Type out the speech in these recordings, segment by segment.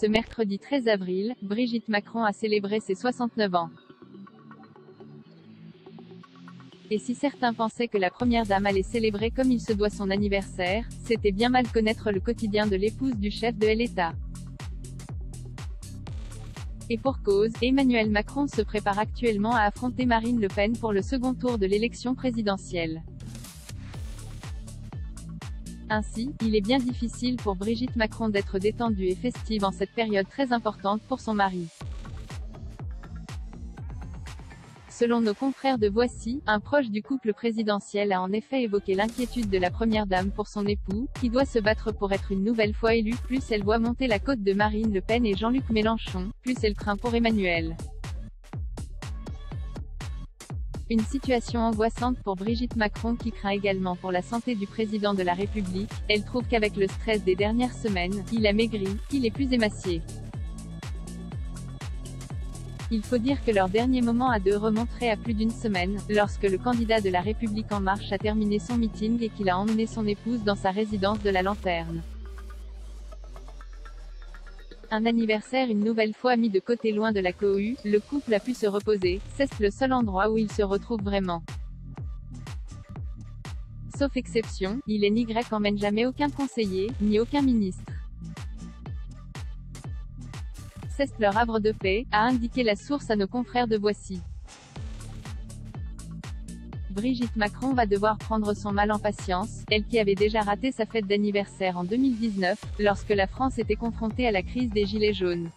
Ce mercredi 13 avril, Brigitte Macron a célébré ses 69 ans. Et si certains pensaient que la première dame allait célébrer comme il se doit son anniversaire, c'était bien mal connaître le quotidien de l'épouse du chef de l'État. Et pour cause, Emmanuel Macron se prépare actuellement à affronter Marine Le Pen pour le second tour de l'élection présidentielle. Ainsi, il est bien difficile pour Brigitte Macron d'être détendue et festive en cette période très importante pour son mari. Selon nos confrères de Voici, un proche du couple présidentiel a en effet évoqué l'inquiétude de la première dame pour son époux, qui doit se battre pour être une nouvelle fois élu, plus elle voit monter la cote de Marine Le Pen et Jean-Luc Mélenchon, plus elle craint pour Emmanuel. Une situation angoissante pour Brigitte Macron qui craint également pour la santé du président de la République. Elle trouve qu'avec le stress des dernières semaines, il a maigri, qu'il est plus émacié. Il faut dire que leur dernier moment à deux remonterait à plus d'une semaine, lorsque le candidat de La République En Marche a terminé son meeting et qu'il a emmené son épouse dans sa résidence de la Lanterne. Un anniversaire une nouvelle fois mis de côté loin de la cohue, le couple a pu se reposer, c'est le seul endroit où ils se retrouvent vraiment. Sauf exception, il est ni grec emmène jamais aucun conseiller, ni aucun ministre. C'est leur havre de paix, a indiqué la source à nos confrères de Voici. Brigitte Macron va devoir prendre son mal en patience, elle qui avait déjà raté sa fête d'anniversaire en 2019, lorsque la France était confrontée à la crise des Gilets jaunes.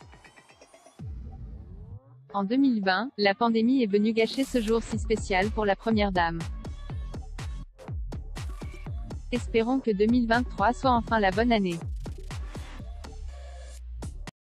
En 2020, la pandémie est venue gâcher ce jour si spécial pour la première dame. Espérons que 2023 soit enfin la bonne année.